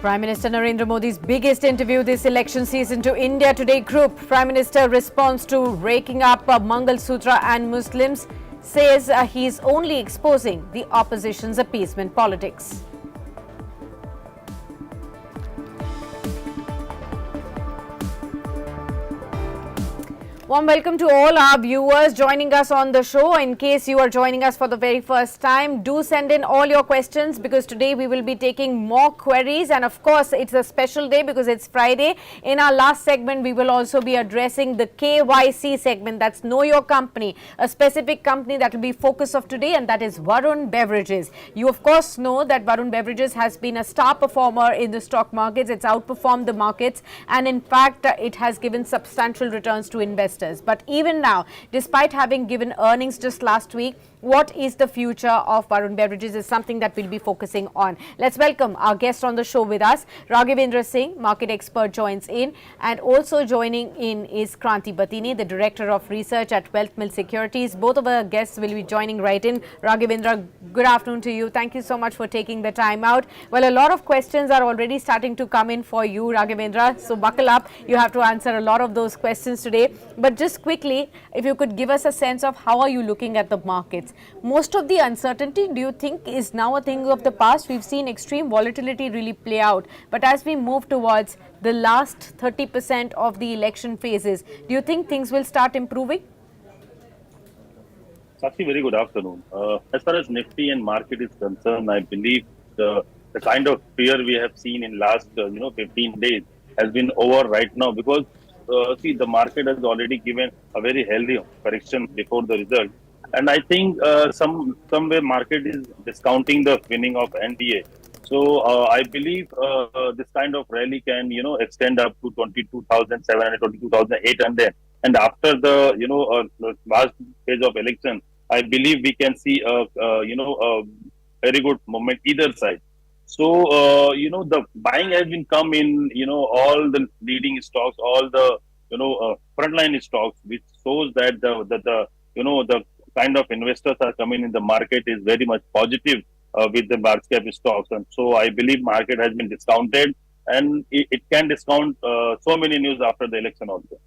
Prime Minister Narendra Modi's biggest interview this election season to India Today group. Prime Minister responds to raking up Mangal Sutra and Muslims, says he is only exposing the opposition's appeasement politics. Warm welcome to all our viewers joining us on the show. In case you are joining us for the very first time, do send in all your questions because today we will be taking more queries, and of course it's a special day because it's Friday. In our last segment we will also be addressing the KYC segment, that's Know Your Company, a specific company that will be focus of today, and that is Varun Beverages. You of course know that Varun Beverages has been a star performer in the stock markets. It's outperformed the markets and in fact it has given substantial returns to investors. But even now, despite having given earnings just last week, what is the future of Varun Beverages is something that we'll be focusing on. Let's welcome our guest on the show with us. Raghavendra Singh, market expert, joins in, and also joining in is Kranti Batini, the Director of Research at Wealth Mill Securities. Both of our guests will be joining right in. Raghavendra, good afternoon to you. Thank you so much for taking the time out. Well, a lot of questions are already starting to come in for you, Raghavendra, so buckle up. You have to answer a lot of those questions today. But just quickly, if you could give us a sense of how are you looking at the markets? Most of the uncertainty, do you think, is now a thing of the past? We've seen extreme volatility really play out. But as we move towards the last 30% of the election phases, do you think things will start improving? Sakshi, very good afternoon. As far as Nifty and market is concerned, I believe the kind of fear we have seen in last 15 days has been over right now, because see, the market has already given a very healthy correction before the result. And I think somewhere market is discounting the winning of NDA. So I believe this kind of rally can extend up to 22,700, 22,800. And after the last phase of election, I believe we can see a very good moment either side. So the buying has been come in all the leading stocks, all the frontline stocks, which shows that the kind of investors are coming in the market is very much positive with the large cap stocks. And so I believe market has been discounted, and it can discount so many news after the election also.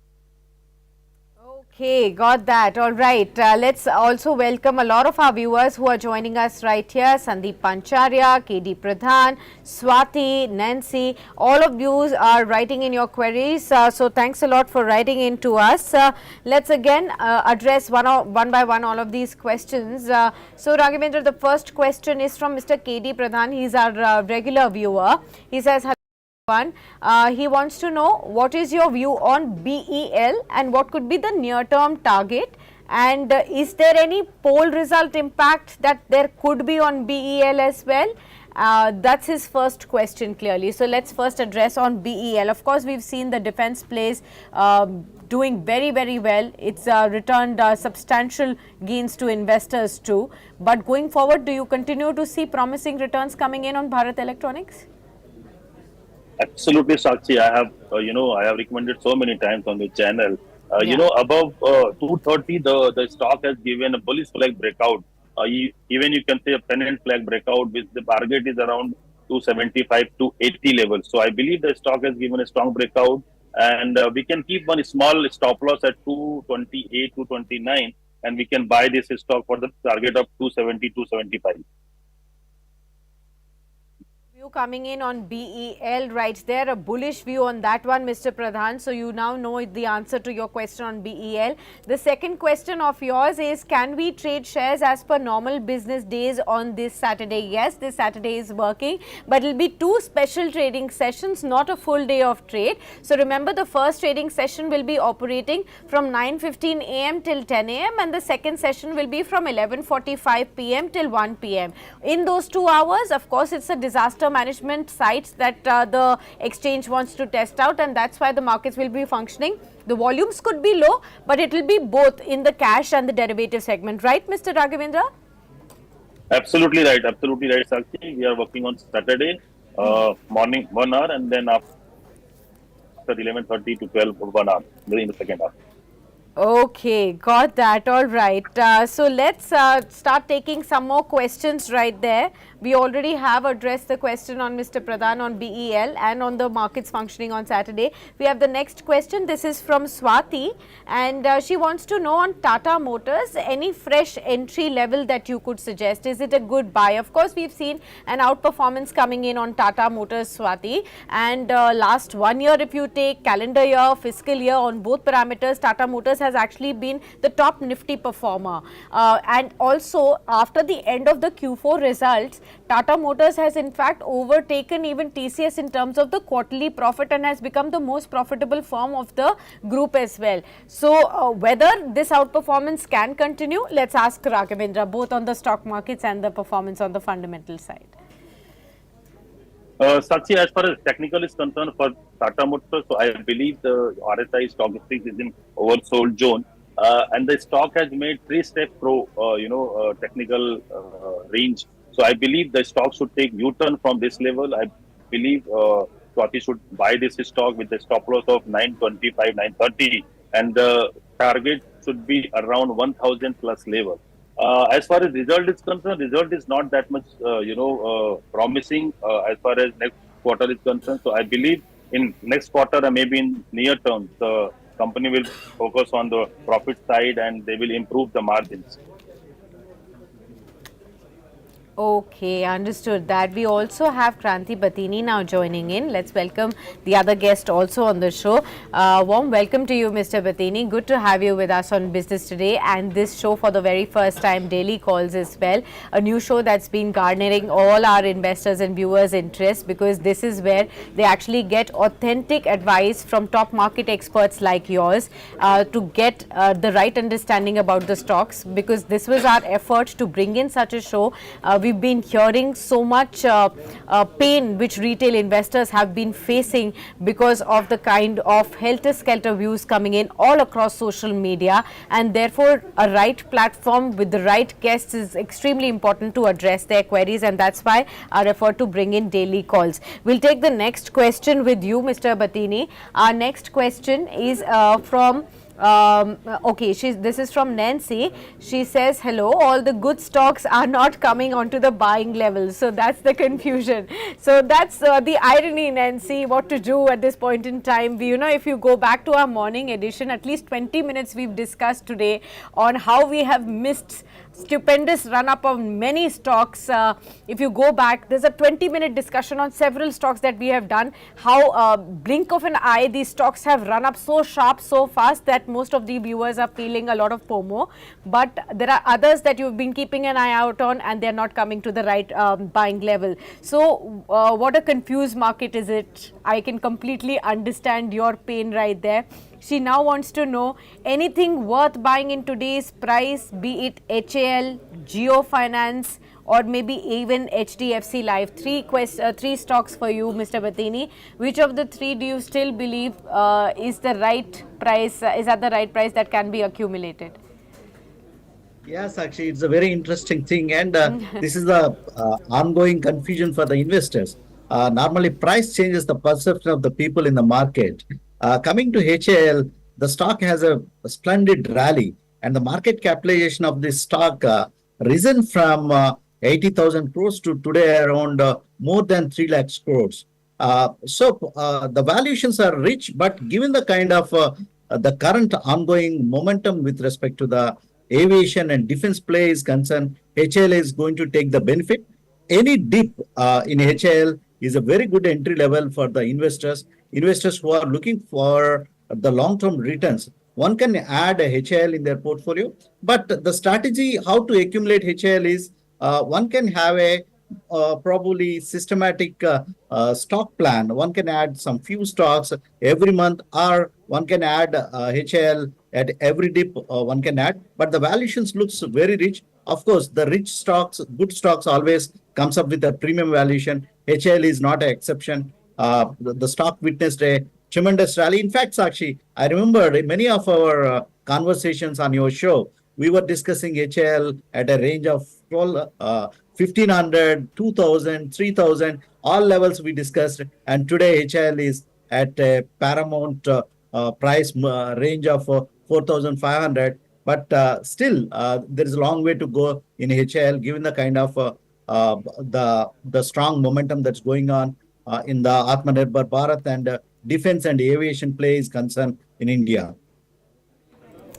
Okay, got that. All right. Let's also welcome a lot of our viewers who are joining us right here. Sandeep Pancharya, KD Pradhan, Swati, Nancy, all of you are writing in your queries. So thanks a lot for writing in to us. Let's again address one by one all of these questions. So Raghavendra, the first question is from Mr. KD Pradhan. He's our regular viewer. He says, he wants to know what is your view on BEL and what could be the near-term target, and is there any poll result impact that there could be on BEL as well? That's his first question clearly. So let's first address on BEL. Of course, we've seen the defense plays doing very, very well. It's returned substantial gains to investors too. But going forward, do you continue to see promising returns coming in on Bharat Electronics? Absolutely, Sakshi. I have recommended so many times on the channel. Above 230, the stock has given a bullish flag breakout. Even you can say a pennant flag breakout, with the target is around 275 to 80 levels. So I believe the stock has given a strong breakout, and we can keep one small stop loss at 228, 229, and we can buy this stock for the target of 270, 275. Coming in on BEL right there, a bullish view on that one, Mr. Pradhan. So you now know the answer to your question on BEL. The second question of yours is, can we trade shares as per normal business days on this Saturday? Yes, this Saturday is working, but it will be two special trading sessions, not a full day of trade. So remember, the first trading session will be operating from 9:15 a.m. till 10 a.m. and the second session will be from 11:45 p.m. till 1 p.m. In those 2 hours, of course, it's a disaster management sites that the exchange wants to test out, and that's why the markets will be functioning. The volumes could be low, but it will be both in the cash and the derivative segment, right, Mr. Raghavendra? Absolutely right, Sakshi. We are working on Saturday morning 1 hour, and then after 11:30 to 12 1 hour in the second half. Okay, got that. All right. So let's start taking some more questions right there. We already have addressed the question on Mr. Pradhan on BEL and on the markets functioning on Saturday. We have the next question. This is from Swati, and she wants to know on Tata Motors, any fresh entry level that you could suggest. Is it a good buy? Of course, we've seen an outperformance coming in on Tata Motors, Swati, and last 1 year, if you take calendar year, fiscal year, on both parameters, Tata Motors has actually been the top Nifty performer. And also, after the end of the Q4 results, Tata Motors has in fact overtaken even TCS in terms of the quarterly profit and has become the most profitable firm of the group as well. So, whether this outperformance can continue, let's ask Raghavendra, both on the stock markets and the performance on the fundamental side. Sakshi, as far as technical is concerned for Tata Motors, so I believe the RSI stock exchange is in oversold zone, and the stock has made three-step technical range. So I believe the stock should take U-turn from this level. I believe Swati should buy this stock with the stop loss of 925, 930, and the target should be around 1000 plus level. As far as result is concerned, result is not that much, promising as far as next quarter is concerned. So I believe in next quarter or maybe in near term, the company will focus on the profit side and they will improve the margins. Okay, understood that. We also have Kranti Batini now joining in. Let's welcome the other guest also on the show. Warm welcome to you, Mr. Batini. Good to have you with us on Business Today and this show for the very first time, Daily Calls as well. A new show that's been garnering all our investors and viewers' interest, because this is where they actually get authentic advice from top market experts like yours to get the right understanding about the stocks, because this was our effort to bring in such a show. We've been hearing so much pain which retail investors have been facing because of the kind of helter-skelter views coming in all across social media, and therefore a right platform with the right guests is extremely important to address their queries, and that's why our effort to bring in daily calls. We'll take the next question with you, Mr. Batini. Our next question is from okay, this is from Nancy. She says, hello, all the good stocks are not coming onto the buying level. So that's the confusion. So that's the irony, Nancy, what to do at this point in time. If you go back to our morning edition, at least 20 minutes we've discussed today on how we have missed stupendous run up of many stocks. If you go back, there's a 20-minute discussion on several stocks that we have done, how blink of an eye these stocks have run up so sharp, so fast that most of the viewers are feeling a lot of FOMO. But there are others that you've been keeping an eye out on and they're not coming to the right buying level. So what a confused market is it. I can completely understand your pain right there. She now wants to know anything worth buying in today's price, be it HAL, Geo Finance, or maybe even HDFC Life. Three stocks for you, Mr. Batini. Which of the three do you still believe is the right price? Is at the right price that can be accumulated? Yes, actually, it's a very interesting thing, and this is the ongoing confusion for the investors. Normally, price changes the perception of the people in the market. Coming to HAL, the stock has a splendid rally, and the market capitalization of this stock risen from 80,000 crores to today around more than 3 lakh crores. The valuations are rich, but given the kind of the current ongoing momentum with respect to the aviation and defense play is concerned, HAL is going to take the benefit. Any dip in HAL is a very good entry level for the investors who are looking for the long-term returns. One can add a HAL in their portfolio, but the strategy how to accumulate HAL is one can have a probably systematic stock plan. One can add some few stocks every month, or one can add HAL at every dip. One can add, but the valuations looks very rich. Of course, the rich stocks, good stocks always comes up with a premium valuation. HAL is not an exception. The stock witnessed a tremendous rally. In fact, Sakshi, I remember many of our conversations on your show. We were discussing HAL at a range of 1,500, 2,000, 3,000, all levels we discussed. And today HAL is at a paramount price range of 4,500. But still, there is a long way to go in HAL, given the kind of the strong momentum that's going on in the Atmanirbhar Bharat and defense and aviation play is concerned in India.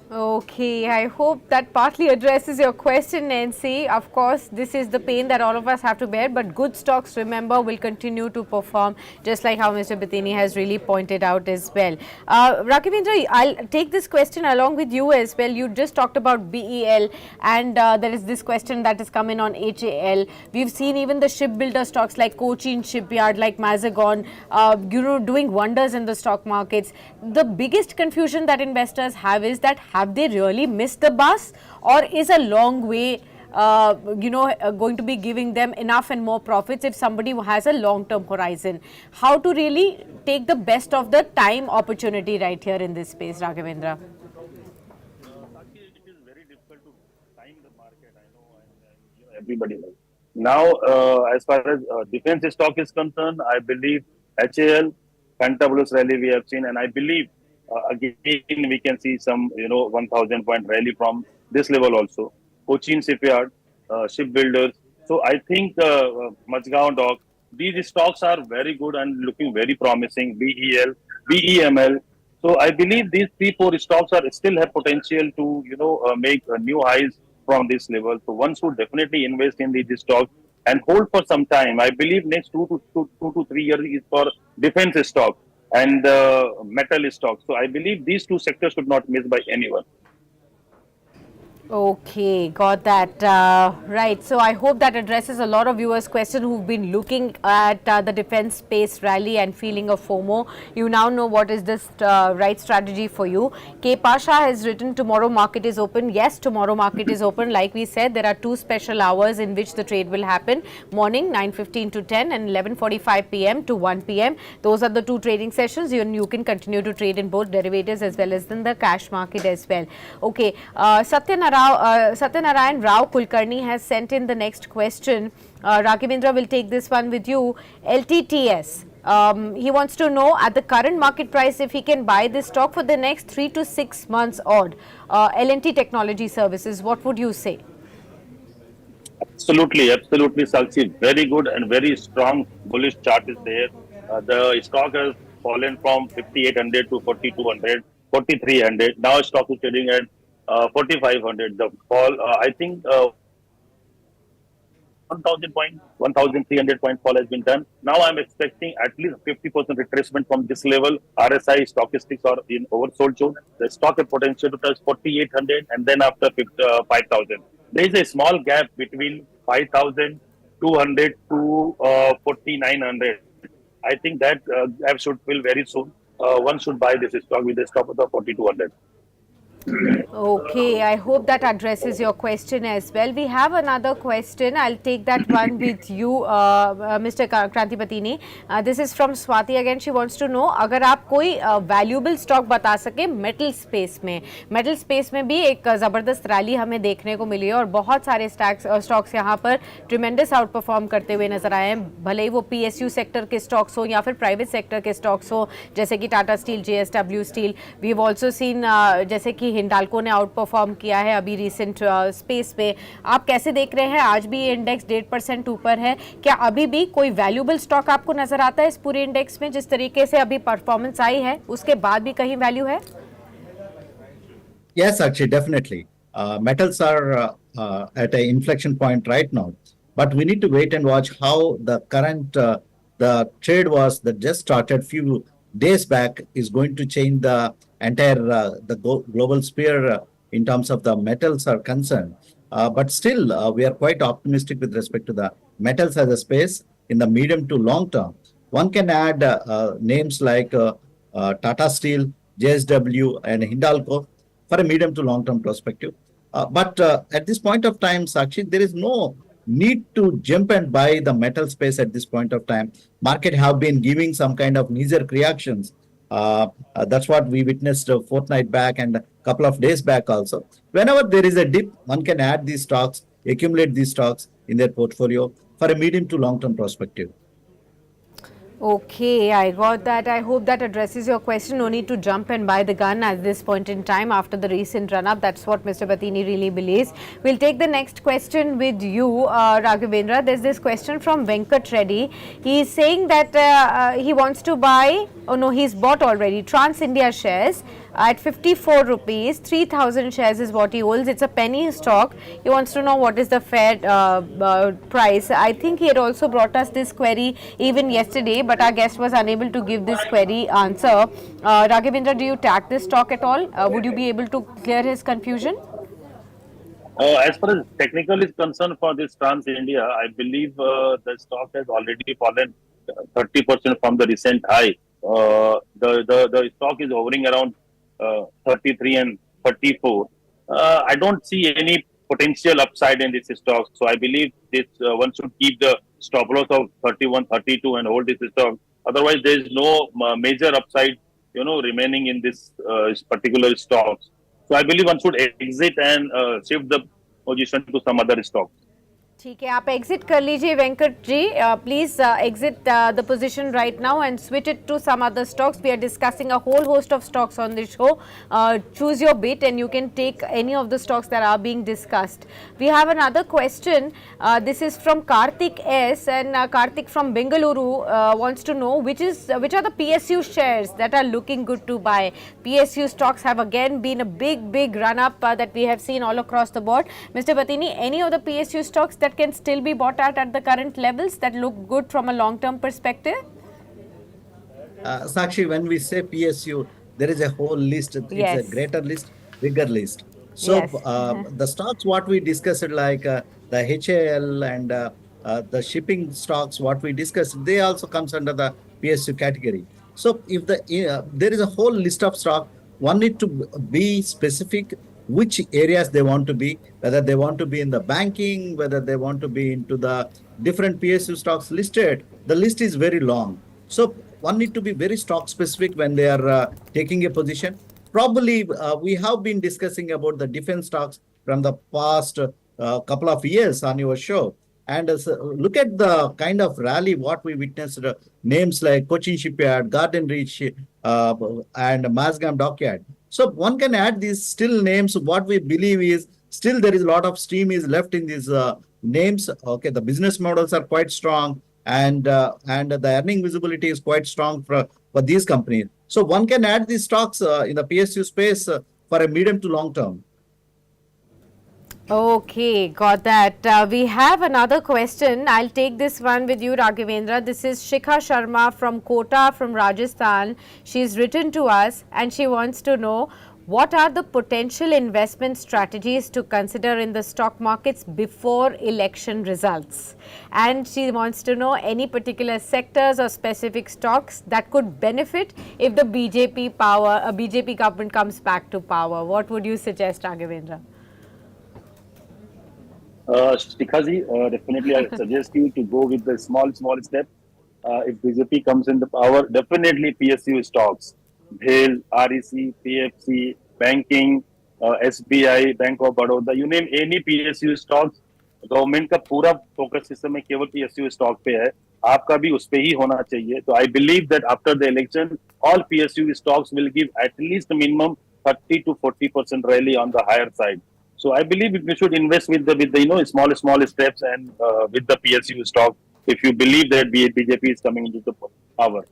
Okay, I hope that partly addresses your question, Nancy. Of course, this is the pain that all of us have to bear, but good stocks, remember, will continue to perform, just like how Mr. Batini has really pointed out as well. Rakivendra, I'll take this question along with you as well. You just talked about BEL, and there is this question that is coming on HAL. We've seen even the shipbuilder stocks like Cochin Shipyard, like Mazagon, doing wonders in the stock markets. The biggest confusion that investors have is that have they really missed the bus, or is a long way going to be giving them enough and more profits if somebody has a long-term horizon? How to really take the best of the time opportunity right here in this space, Raghavendra? It is very difficult to time the market, I know, and everybody knows. Now, as far as defense stock is concerned, I believe HAL, fantabulous rally we have seen, and I believe again we can see some 1,000 point rally from this level also. Cochin Shipyard, shipbuilders. So I think Majgaon Dock, these stocks are very good and looking very promising. BEL, BEML. So I believe these 3-4 stocks are still have potential to make new highs from this level. So one should definitely invest in these stocks and hold for some time. I believe next 2 to 3 years is for defense stock and metal stock. So I believe these two sectors should not miss by anyone. Okay, got that. Right. So I hope that addresses a lot of viewers' questions who've been looking at the defense space rally and feeling a FOMO. You now know what is this right strategy for you. K. Pasha has written, tomorrow market is open. Yes, tomorrow market is open. Like we said, there are 2 special hours in which the trade will happen. Morning 9:15 to 10 and 11:45 p.m. to 1 p.m. Those are the 2 trading sessions. You can continue to trade in both derivatives as well as in the cash market as well. Okay. Satyanarayan Rao Kulkarni has sent in the next question. Rakivendra will take this one with you. LTTS. He wants to know at the current market price if he can buy this stock for the next 3 to 6 months odd. L&T Technology Services, what would you say? Absolutely, Sakshi. Very good and very strong bullish chart is there. The stock has fallen from 5,800 to 4,200, 4,300. Now stock is trading at 4,500. The fall, I think 1,000 point, 1,300 point fall has been done. Now I'm expecting at least 50% retracement from this level. RSI statistics are in oversold zone. The stock has potential to touch 4,800 and then after 5,000. There is a small gap between 5,200 to 4,900. I think that gap should fill very soon. One should buy this stock with a stop of the 4,200. Okay, I hope that addresses your question as well. We have another question. I'll take that one with you, Mr. Kranti Batini. This is from Swati again. She wants to know, अगर आप कोई valuable stock बता सके metal space में भी एक ज़बरदस्त rally हमें देखने को मिली है और बहुत सारे stocks यहाँ पर tremendous outperform करते हुए नजर आए हैं, भले ही वो PSU सेक्टर के stocks हो या फिर प्राइवेट सेक्टर के stocks हो, जैसे कि Tata steel, JSW steel. We have also seen जैसे कि हिंडाल्को ने आउट परफॉर्म किया है अभी रिसेंट स्पेस पे. आप कैसे देख रहे हैं? आज भी ये इंडेक्स 1.5% ऊपर है. क्या अभी भी कोई वैल्यूएबल स्टॉक आपको नजर आता है इस पूरे इंडेक्स में? जिस तरीके से अभी परफॉर्मेंस आई है उसके बाद भी कहीं वैल्यू है? Yes, actually, definitely. Metals are at an inflection point right now, but we need to wait and watch how the current the trade was that just started few days back is going to change the entire global sphere in terms of the metals are concerned. But still, we are quite optimistic with respect to the metals as a space in the medium to long term. One can add names like Tata Steel, JSW, and Hindalco for a medium to long term perspective. But at this point of time, Sakshi, there is no need to jump and buy the metal space at this point of time. Market have been giving some kind of knee-jerk reactions. That's what we witnessed a fortnight back and a couple of days back also. Whenever there is a dip, one can add these stocks, accumulate these stocks in their portfolio for a medium to long-term perspective. Okay, I got that. I hope that addresses your question. No need to jump and buy the gun at this point in time after the recent run up. That's what Mr. Batini really believes. We'll take the next question with you, Raghavendra. There's this question from Venkat Reddy. He is saying that he wants to buy, oh no, he's bought already Trans India shares at 54 rupees. 3,000 shares is what he holds. It's a penny stock. He wants to know what is the fair price. I think he had also brought us this query even yesterday, but our guest was unable to give this query answer. Raghavendra, do you track this stock at all? Would you be able to clear his confusion? As far as technical is concerned for this Trans India, I believe the stock has already fallen 30% from the recent high. The stock is hovering around 33 and 34. I don't see any potential upside in this stock. So I believe this one should keep the stop loss of 31, 32 and hold this stock. Otherwise, there is no major upside, remaining in this particular stocks. So I believe one should exit and shift the position to some other stock. ठीक है, आप exit कर लीजिए Venkat ji. Please exit the position right now and switch it to some other stocks. We are discussing a whole host of stocks on this show. Choose your bit and you can take any of the stocks that are being discussed. We have another question. This is from Karthik S, and Karthik from Bengaluru wants to know which are the PSU shares that are looking good to buy. PSU stocks have again been a big run up that we have seen all across the board. Mr. Batini, any of the PSU stocks that can still be bought at the current levels that look good from a long term perspective? Sakshi, when we say PSU, there is a whole list. It's Yes. a greater list, bigger list. So Yes. the stocks what we discussed, like the HAL and the shipping stocks, what we discussed, they also comes under the PSU category. So if there is a whole list of stock, one need to be specific which areas they want to be, whether they want to be in the banking, whether they want to be into the different PSU stocks listed. The list is very long. So one need to be very stock specific when they are taking a position. Probably we have been discussing about the defense stocks from the past couple of years on your show. And look at the kind of rally what we witnessed. Names like Cochin Shipyard, Garden Reach, and Mazgam Dockyard. So one can add these still names. What we believe is still there is a lot of steam is left in these names. Okay, the business models are quite strong, and the earning visibility is quite strong for these companies. So one can add these stocks in the PSU space for a medium to long term. Okay, got that. We have another question. I'll take this one with you, Raghavendra. This is Shikha Sharma from Kota, from Rajasthan. She's written to us and she wants to know what are the potential investment strategies to consider in the stock markets before election results. And she wants to know any particular sectors or specific stocks that could benefit if the BJP government comes back to power. What would you suggest, Raghavendra? Shikhaji, definitely I suggest you to go with the small step. If BJP comes into power, definitely PSU stocks, BEL, REC, PFC, banking, SBI, Bank of Baroda, you name any PSU stocks. Government का पूरा focus इस समय केवल PSU stock पे है, आपका भी उस पे ही होना चाहिए. तो I believe that after the election all PSU stocks will give at least minimum 30 to 40% rally on the higher side. So I believe we should invest with the small steps and with the PSU stock if you believe that BJP is coming into the power.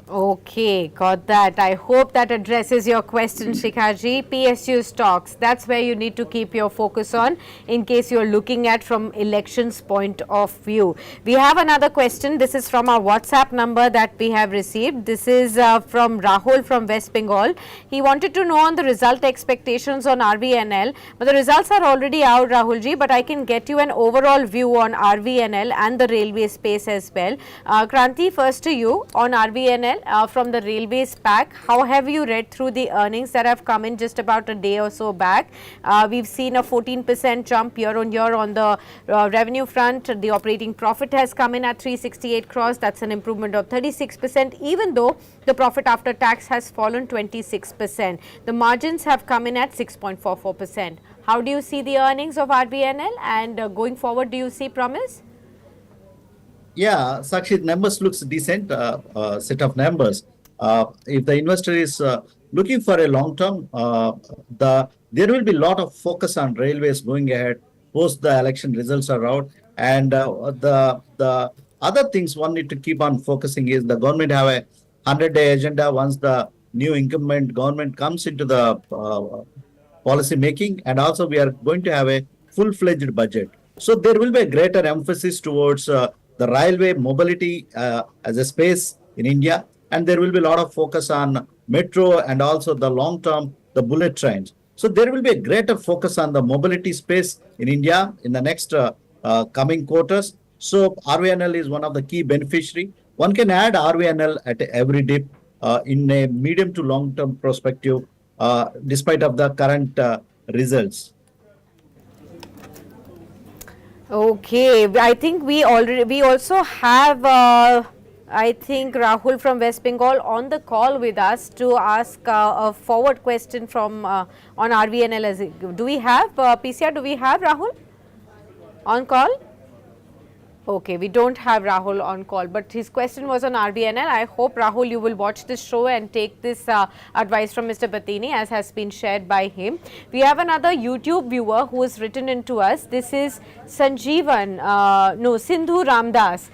Okay, got that. I hope that addresses your question, Shikhaji. PSU stocks, that's where you need to keep your focus on in case you're looking at from elections point of view. We have another question. This is from our WhatsApp number that we have received. This is from Rahul from West Bengal. He wanted to know on the result expectations on RVNL, but the results are already out, Rahulji, but I can get you an overall view on RVNL and the railway space as well. Kranti, first to you on RVNL. From the railways pack, how have you read through the earnings that have come in just about a day or so back? We've seen a 14% jump year on year on the revenue front. The operating profit has come in at 368 crores. That's an improvement of 36%, even though the profit after tax has fallen 26%. The margins have come in at 6.44%. How do you see the earnings of RVNL, and going forward, do you see promise? Yeah, Sakshi, numbers looks decent, set of numbers. If the investor is looking for a long term, there will be a lot of focus on railways going ahead. Post the election results are out, and the other things one need to keep on focusing is the government have a 100-day agenda. Once the new incumbent government comes into the policy making, and also we are going to have a full-fledged budget. So there will be a greater emphasis towards the railway mobility as a space in India, and there will be a lot of focus on metro and also the long-term the bullet trains. So there will be a greater focus on the mobility space in India in the next coming quarters. So RVNL is one of the key beneficiary. One can add RVNL at every dip in a medium to long-term perspective, despite of the current results. Okay, I think we also have I think Rahul from West Bengal on the call with us to ask a forward question from on RVNL. Do we have PCR? Do we have Rahul on call? Okay, we don't have Rahul on call, but his question was on RBNL. I hope, Rahul, you will watch this show and take this advice from Mr. Batini as has been shared by him. We have another YouTube viewer who has written in to us. This is Sanjeevan, no, Sindhu Ramdas.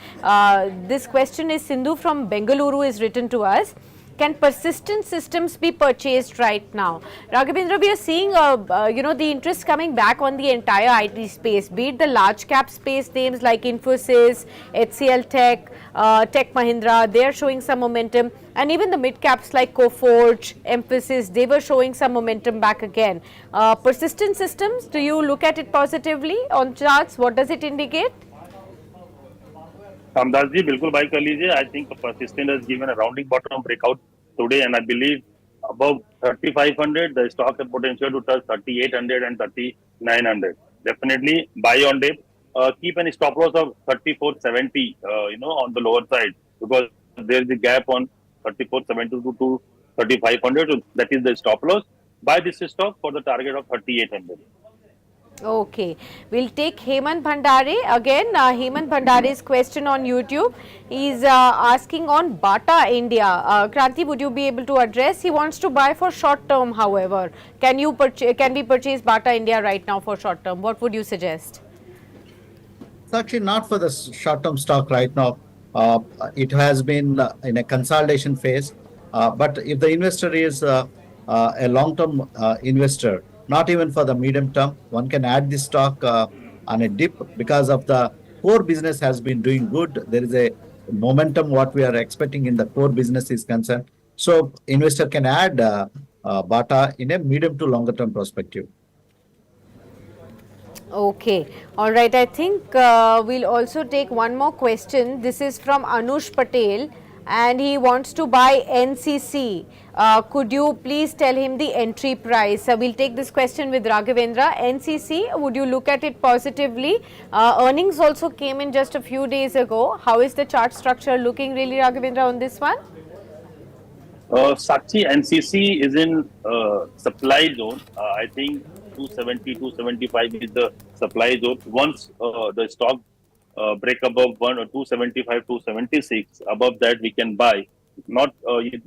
This question is Sindhu from Bengaluru is written to us. Can persistent systems be purchased right now? Raghavendra, we are seeing, the interest coming back on the entire IT space, be it the large cap space names like Infosys, HCL Tech, Tech Mahindra, they are showing some momentum, and even the mid caps like Coforge, Emphasis, they were showing some momentum back again. Persistent systems, do you look at it positively on charts? What does it indicate? Ramdas ji बिल्कुल buy कर लीजिए. I think persistent has given a rounding bottom breakout today, and I believe above 3500 the stock has potential to touch 3800 and 3900. Definitely buy on dip. Keep any stop loss of 3470 on the lower side, because there is a gap on 3470 to 3500, so that is the stop loss. Buy this stock for the target of 3800. Okay, we'll take Hemant Bhandare again. Hemant Bhandare's question on YouTube. He's asking on Bata India. Kranti, would you be able to address? He wants to buy for short term, however. Can we purchase Bata India right now for short term? What would you suggest? It's actually not for the short-term stock right now. It has been in a consolidation phase. But if the investor is a long-term investor, not even for the medium term, one can add this stock on a dip because of the core business has been doing good. There is a momentum what we are expecting in the core business is concerned. So investor can add Bata in a medium to longer term perspective. Okay, all right. I think we'll also take one more question. This is from Anush Patel, and he wants to buy NCC. Could you please tell him the entry price? We'll take this question with Raghavendra. NCC, would you look at it positively? Earnings also came in just a few days ago. How is the chart structure looking really, Raghavendra, on this one? Sakshi, NCC is in supply zone. I think 270, 275 is the supply zone. Once the stock break above 275, 276, above that we can buy. Not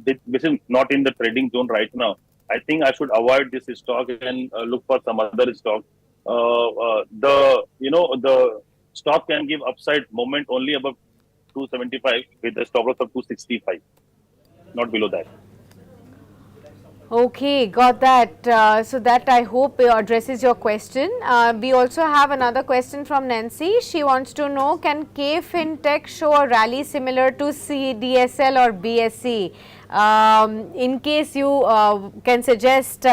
this is not in the trading zone right now. I think I should avoid this stock and look for some other stock. The stock can give upside moment only above 275 with a stop loss of 265, not below that. Okay, got that. So that I hope addresses your question. We also have another question from Nancy. She wants to know, can K FinTech show a rally similar to CDSL or BSE? In case you can suggest,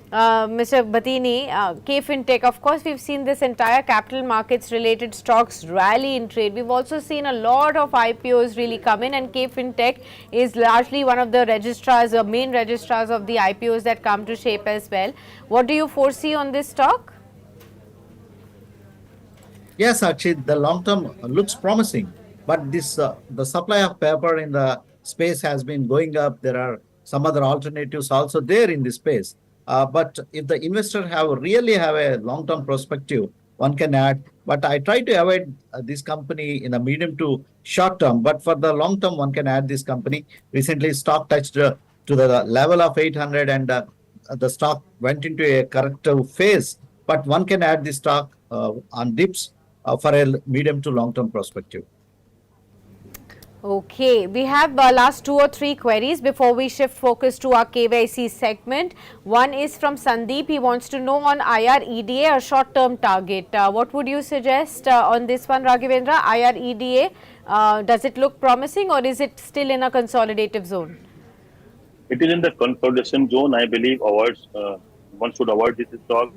Mr. Batini, K FinTech, of course, we've seen this entire capital markets related stocks rally in trade. We've also seen a lot of IPOs really come in, and K FinTech is largely one of the registrars or main registrars of the IPOs that come to shape as well. What do you foresee on this stock? Yes, actually, the long term looks promising, but this the supply of paper in the space has been going up. There are some other alternatives also there in this space. But if the investor really have a long term perspective, one can add. But I try to avoid this company in the medium to short term. But for the long term, one can add this company. Recently, stock touched to the level of 800 and the stock went into a corrective phase. But one can add this stock on dips for a medium to long term perspective. Okay, we have last 2 or 3 queries before we shift focus to our KYC segment. One is from Sandeep. He wants to know on IREDA, a short-term target. What would you suggest on this one, Raghavendra? IREDA, does it look promising or is it still in a consolidative zone? It is in the consolidation zone. I believe one should avoid this stock.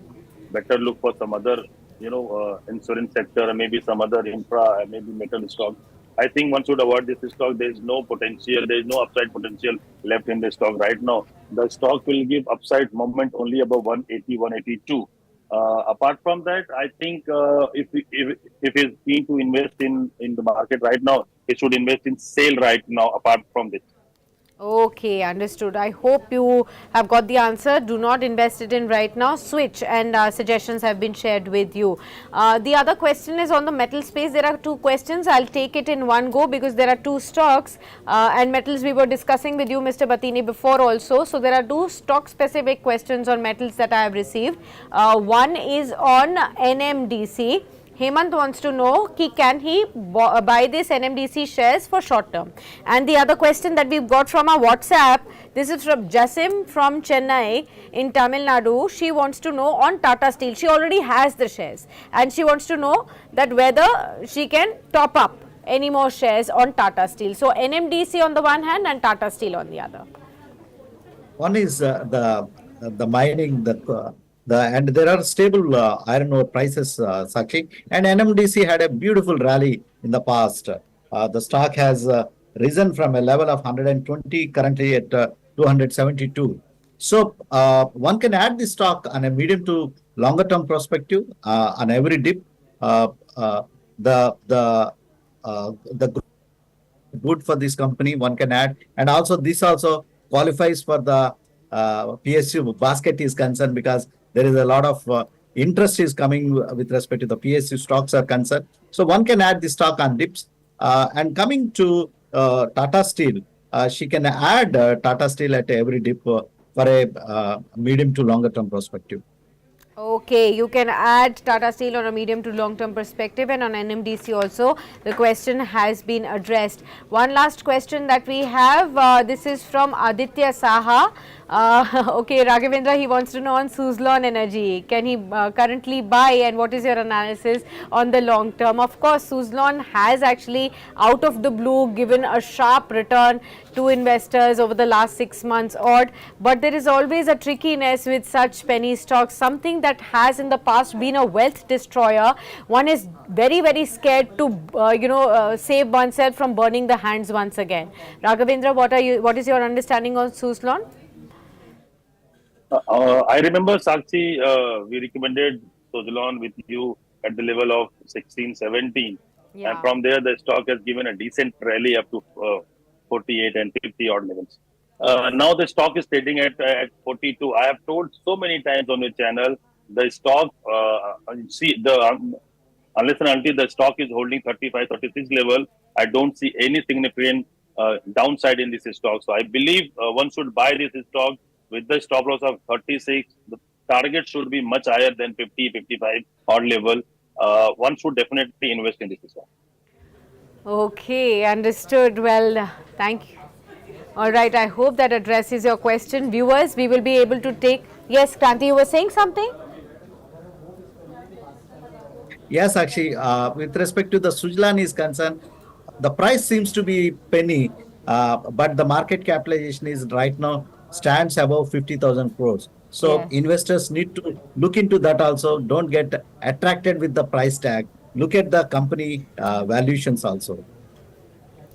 Better look for some other, insurance sector, or maybe some other infra, maybe metal stock. I think one should avoid this stock. There is no potential. There is no upside potential left in the stock right now. The stock will give upside moment only above 180, 182. Apart from that, I think if he's keen to invest in the market right now, he should invest in sale right now. Apart from this. Okay, understood. I hope you have got the answer. Do not invest it in right now. Switch, and suggestions have been shared with you. The other question is on the metal space. There are 2 questions. I'll take it in one go because there are 2 stocks and metals we were discussing with you, Mr. Batini, before also. So there are 2 stock specific questions on metals that I have received. One is on NMDC. Hemant wants to know can he buy this NMDC shares for short term. And the other question that we've got from our WhatsApp, this is from Jasim from Chennai in Tamil Nadu. She wants to know on Tata Steel. She already has the shares and she wants to know that whether she can top up any more shares on Tata Steel. So NMDC on the one hand and Tata Steel on the other. One is the mining, and there are stable iron ore prices, Sakshi. And NMDC had a beautiful rally in the past. The stock has risen from a level of 120, currently at 272. So one can add this stock on a medium to longer term perspective on every dip. The good for this company one can add, and also this also qualifies for the PSU basket is concerned, because there is a lot of interest is coming with respect to the PSU stocks are concerned. So one can add the stock on dips. And coming to Tata Steel, she can add Tata Steel at every dip for a medium to longer term perspective. Okay, you can add Tata Steel on a medium to long term perspective, and on NMDC also the question has been addressed. One last question that we have, this is from Aditya Saha. Okay, Raghavendra, he wants to know on Suzlon Energy. Can he currently buy, and what is your analysis on the long term? Of course, Suzlon has actually out of the blue given a sharp return to investors over the last 6 months odd, but there is always a trickiness with such penny stocks, something that has in the past been a wealth destroyer. One is very scared to save oneself from burning the hands once again. Raghavendra, what is your understanding on Suzlon? I remember, Sakshi, we recommended Suzlon with you at the level of 16, 17. Yeah. And from there, the stock has given a decent rally up to 48 and 50 odd levels. Now the stock is trading at 42. I have told so many times on your channel, the stock, unless and until the stock is holding 35, 36 level, I don't see any significant downside in this stock. So I believe one should buy this stock with the stop loss of 36. The target should be much higher than 50, 55 odd level. One should definitely invest in this stock. Okay, understood. Well, thank you. All right, I hope that addresses your question. Viewers, we will be able to take... Yes, Kranti, you were saying something? Yes, actually, with respect to the Suzlon is concerned, the price seems to be penny, but the market capitalization is right now stands above 50,000 crores. So Yes. investors need to look into that also. Don't get attracted with the price tag. Look at the company valuations also.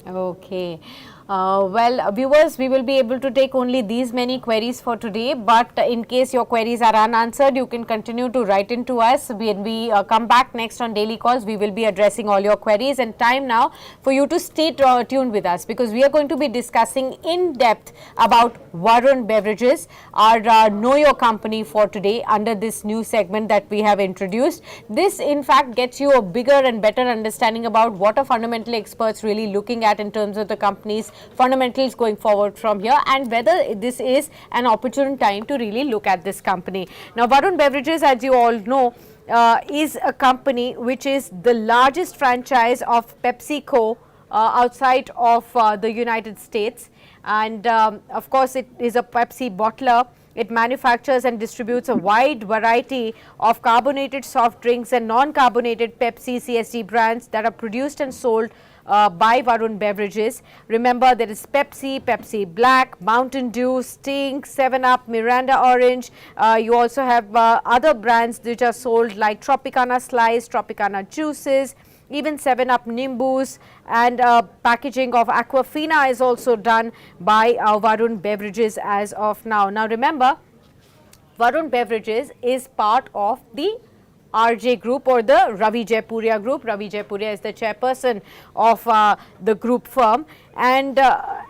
Okay. Viewers, we will be able to take only these many queries for today, but in case your queries are unanswered, you can continue to write into us. When we come back next on Daily Calls, we will be addressing all your queries, and time now for you to stay tuned with us, because we are going to be discussing in depth about Varun Beverages, our Know Your Company for today under this new segment that we have introduced. This in fact gets you a bigger and better understanding about what are fundamental experts really looking at in terms of the company's fundamentals going forward from here, and whether this is an opportune time to really look at this company. Now, Varun Beverages, as you all know, is a company which is the largest franchise of PepsiCo outside of the United States, and of course it is a Pepsi bottler. It manufactures and distributes a wide variety of carbonated soft drinks and non-carbonated Pepsi CSD brands that are produced and sold by Varun Beverages. Remember, there is Pepsi, Pepsi Black, Mountain Dew, Sting, 7-Up, Miranda Orange. You also have other brands which are sold like Tropicana Slice, Tropicana Juices, even 7-Up Nimbus, and packaging of Aquafina is also done by Varun Beverages as of now. Now remember, Varun Beverages is part of the RJ Group or the Ravi Jaipuria Group. Ravi Jaipuria is the chairperson of the group firm, and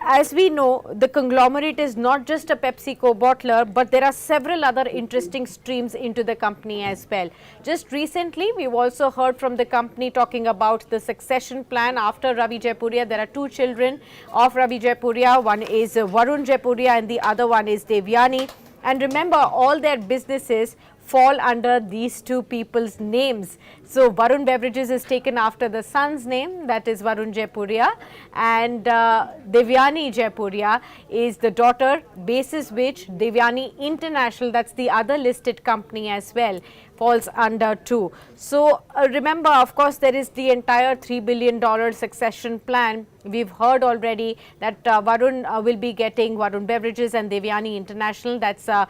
as we know, the conglomerate is not just a PepsiCo bottler, but there are several other interesting streams into the company as well. Just recently, we've also heard from the company talking about the succession plan after Ravi Jaipuria. There are two children of Ravi Jaipuria. One is Varun Jaipuria and the other one is Devyani. And remember, all their businesses fall under these two people's names. So Varun Beverages is taken after the son's name, that is Varun Jaipuria, and Devyani Jaipuria is the daughter, basis which Devyani International, that's the other listed company as well, falls under too. So remember, of course, there is the entire $3 billion succession plan. We've heard already that Varun will be getting Varun Beverages and Devyani International, that's the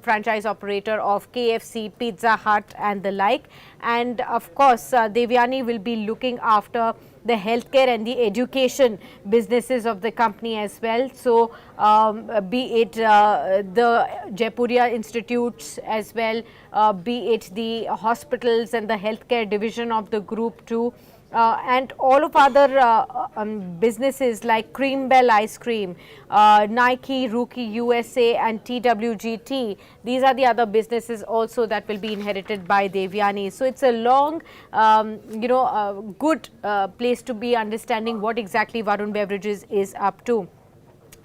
franchise operator of KFC, Pizza Hut and the like. And of course, Devyani will be looking after the healthcare and the education businesses of the company as well. So be it the Jaipuria institutes as well, be it the hospitals and the healthcare division of the group too, and all of other businesses like Cream Bell Ice Cream, Nike, Rookie USA and TWGT. These are the other businesses also that will be inherited by Devyani. So it's a long, good place to be understanding what exactly Varun Beverages is up to.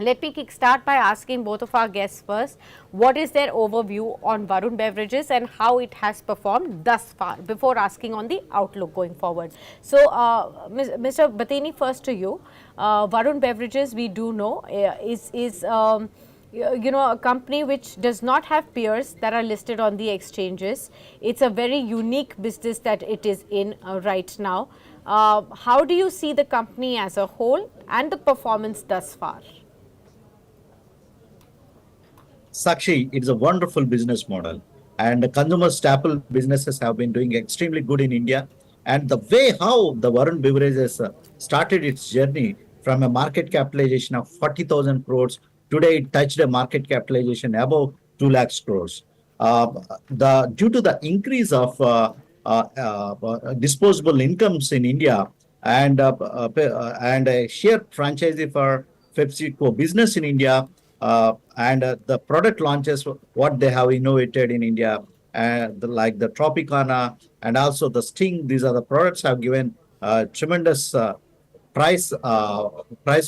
Let me kickstart by asking both of our guests first, what is their overview on Varun Beverages and how it has performed thus far, before asking on the outlook going forward. So, Mr. Bateni, first to you. Varun Beverages, we do know, is a company which does not have peers that are listed on the exchanges. It's a very unique business that it is in right now. How do you see the company as a whole and the performance thus far? Sakshi, it's a wonderful business model, and the consumer staple businesses have been doing extremely good in India. And the way how the Varun Beverages started its journey from a market capitalization of 40,000 crores, today it touched a market capitalization above 2 lakh crores. Due to the increase of disposable incomes in India and a sheer franchisee for PepsiCo business in India, and the product launches, what they have innovated in India, like the Tropicana and also the Sting, these are the products have given tremendous price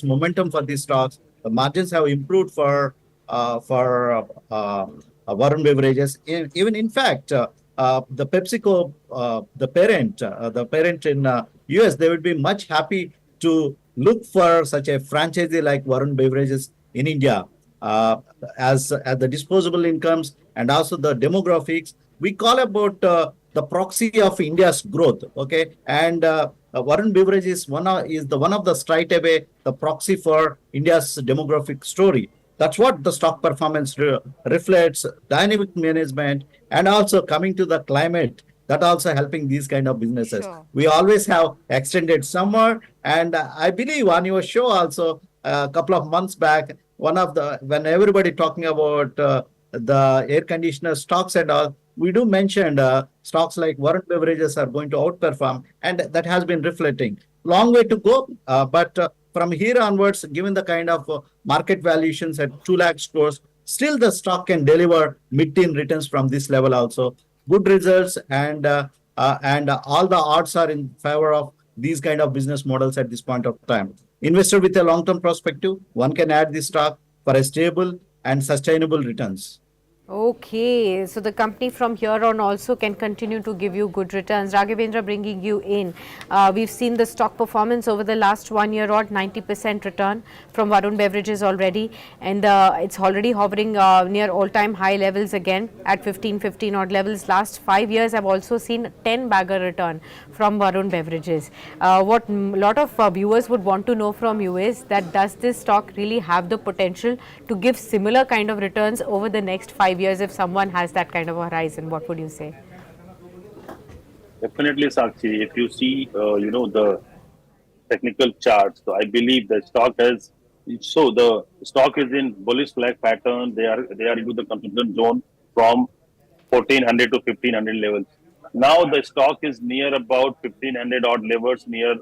momentum for these stocks. The margins have improved for Varun Beverages. Even in fact, the PepsiCo, the parent in US, they would be much happy to look for such a franchisee like Varun Beverages in India. As the disposable incomes and also the demographics, we call about the proxy of India's growth. Okay, and Varun Beverage is one of the straight away the proxy for India's demographic story. That's what the stock performance reflects. Dynamic management, and also coming to the climate, That also helping these kind of businesses. Sure. We always have extended summer, and I believe on your show also a couple of months back, one of the when everybody talking about the air conditioner stocks and all, we do mention stocks like Varun Beverages are going to outperform, and that has been reflecting. Long way to go, but from here onwards, given the kind of market valuations at 2 lakh crores, still the stock can deliver mid-teen returns from this level also. Good results, and all the odds are in favor of these kind of business models at this point of time. Investor with a long-term perspective, one can add this stock for a stable and sustainable returns. Okay, so the company from here on also can continue to give you good returns. Raghavendra, bringing you in. We've seen the stock performance over the last 1 year odd, 90% return from Varun Beverages already, and it's already hovering near all-time high levels again at 15 odd levels. Last 5 years, I've also seen 10 bagger return from Varun Beverages. What a lot of viewers would want to know from you is that does this stock really have the potential to give similar kind of returns over the next 5 years if someone has that kind of a horizon? What would you say? Definitely, Sakshi. If you see, the technical charts, so I believe the stock has. So the stock is in bullish flag pattern. They are into the consumption zone from 1400 to 1500 levels. Now the stock is near about 1500 odd levels, near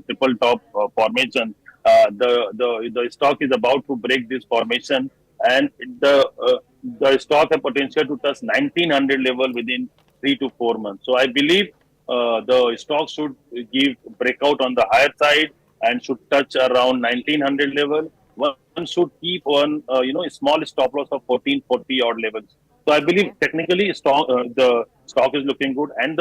triple top formation. The stock is about to break this formation, and the stock has potential to touch 1900 level within 3 to 4 months. So I believe the stock should give breakout on the higher side and should touch around 1900 level. One should keep on a small stop loss of 1440 odd levels. So I believe Okay. technically the stock is looking good, and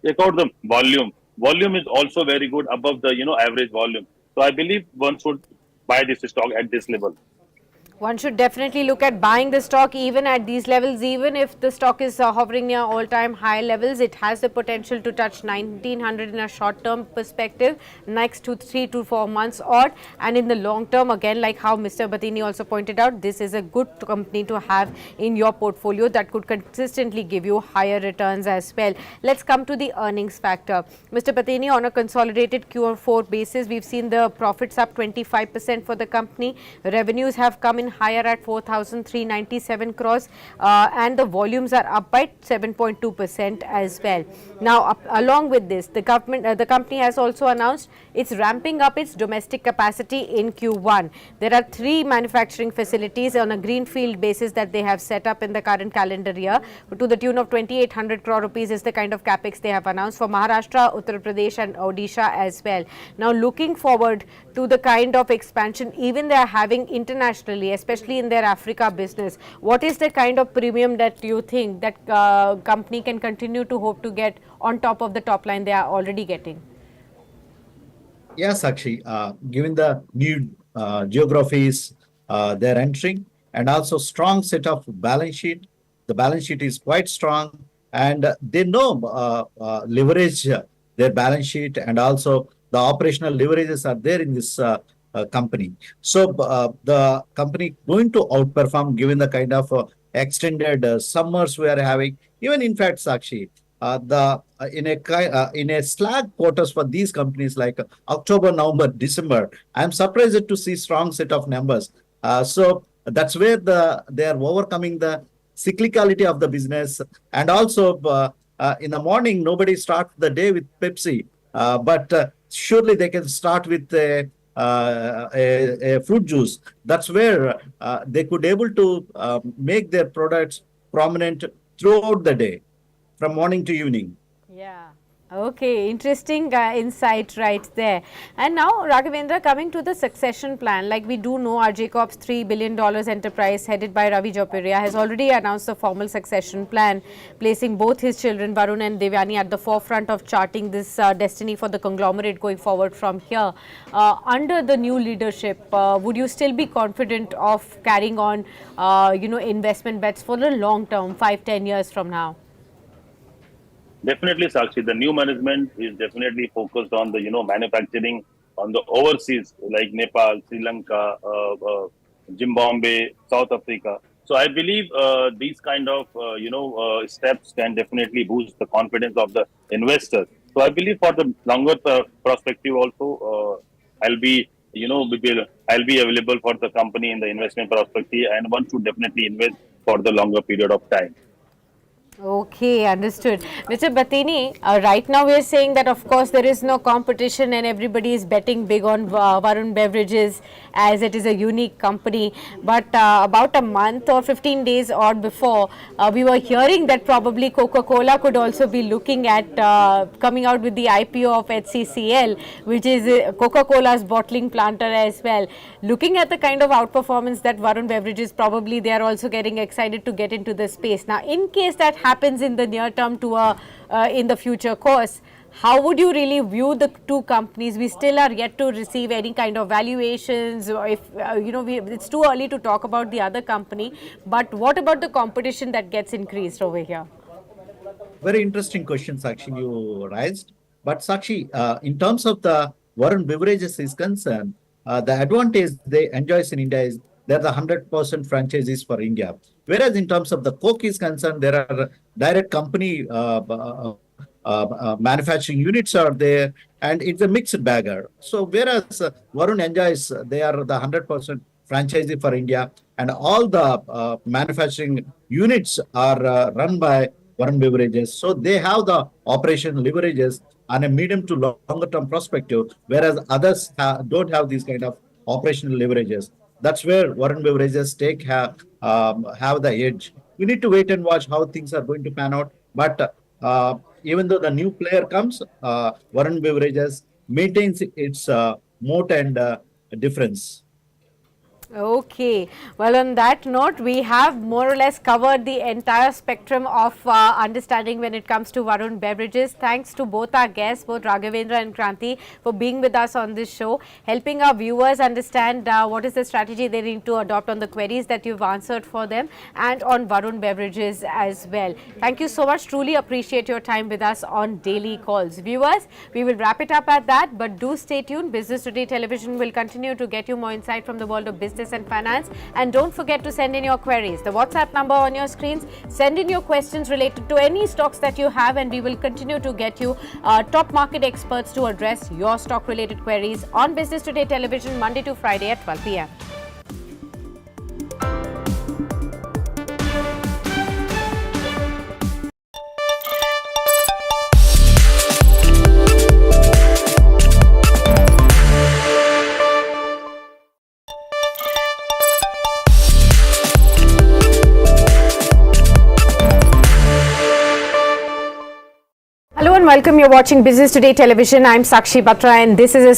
check out the volume. Volume is also very good above the average volume. So I believe one should buy this stock at this level. One should definitely look at buying the stock even at these levels. Even if the stock is hovering near all-time high levels, it has the potential to touch 1900 in a short-term perspective, next to 3 to 4 months odd, and in the long term, again, like how Mr. Batini also pointed out, this is a good company to have in your portfolio that could consistently give you higher returns as well. Let's come to the earnings factor. Mr. Batini, on a consolidated Q4 basis, we've seen the profits up 25% for the company. Revenues have come in higher at 4,397 crores, and the volumes are up by 7.2% as well. Now, along with this, the company has also announced it's ramping up its domestic capacity in Q1. There are 3 manufacturing facilities on a greenfield basis that they have set up in the current calendar year to the tune of 2,800 crore rupees is the kind of capex they have announced for Maharashtra, Uttar Pradesh and Odisha as well. Now, looking forward to the kind of expansion even they are having internationally, especially in their Africa business, what is the kind of premium that you think that company can continue to hope to get on top of the top line they are already getting? Yes, actually, given the new geographies they're entering, and also strong set of balance sheet, the balance sheet is quite strong, and they know leverage their balance sheet, and also the operational leverages are there in this company. So the company going to outperform given the kind of extended summers we are having. Even in fact, Sakshi, the in a slag quarters for these companies like October, November, December, I'm surprised to see strong set of numbers. So that's where they are overcoming the cyclicality of the business, and also in the morning nobody starts the day with Pepsi, but surely they can start with a fruit juice. That's where they could able to make their products prominent throughout the day from morning to evening. Yeah. Okay, interesting insight right there. And now, Raghavendra, coming to the succession plan, like we do know, our Jacobs $3 billion enterprise headed by Ravi Jopiria has already announced a formal succession plan, placing both his children, Varun and Devyani, at the forefront of charting this destiny for the conglomerate going forward from here. Under the new leadership, would you still be confident of carrying on, investment bets for the long term, 5-10 years from now? Definitely, Sakshi. The new management is definitely focused on the manufacturing on the overseas like Nepal, Sri Lanka, Zimbabwe, South Africa. So I believe these kind of steps can definitely boost the confidence of the investors. So I believe for the longer perspective also, I'll be I'll be available for the company in the investment perspective, and one should definitely invest for the longer period of time. Okay, understood. Mr. Batini, right now we are saying that of course there is no competition and everybody is betting big on Varun Beverages as it is a unique company. But about a month or 15 days or before, we were hearing that probably Coca-Cola could also be looking at coming out with the IPO of HCCL, which is Coca-Cola's bottling planter as well. Looking at the kind of outperformance that Varun Beverages, probably they are also getting excited to get into the space. Now, in case that happens in the near term to in the future course, how would you really view the two companies? We still are yet to receive any kind of valuations, or if it's too early to talk about the other company, but what about the competition that gets increased over here? Very interesting question, Sakshi, you raised. But Sakshi, in terms of the Varun Beverages is concerned, the advantage they enjoy in India is they're the 100% franchises for India. Whereas in terms of the Coke is concerned, there are direct company manufacturing units are there, and it's a mixed bagger. So whereas Varun enjoys, they are the 100% franchisee for India, and all the manufacturing units are run by Varun Beverages. So they have the operational leverages on a medium to longer term perspective, whereas others don't have these kind of operational leverages. That's where Varun Beverages have the edge. We need to wait and watch how things are going to pan out. But even though the new player comes, Varun Beverages maintains its moat and difference. Okay. Well, on that note, we have more or less covered the entire spectrum of understanding when it comes to Varun Beverages. Thanks to both our guests, both Raghavendra and Kranti, for being with us on this show, helping our viewers understand what is the strategy they need to adopt on the queries that you've answered for them and on Varun Beverages as well. Thank you so much. Truly appreciate your time with us on Daily Calls. Viewers, we will wrap it up at that, but do stay tuned. Business Today Television will continue to get you more insight from the world of business and finance, and don't forget to send in your queries. The WhatsApp number on your screens. Send in your questions related to any stocks that you have, and we will continue to get you top market experts to address your stock related queries on Business Today Television Monday to Friday at 12 p.m. Hello and welcome. You're watching Business Today Television. I'm Sakshi Batra, and this is a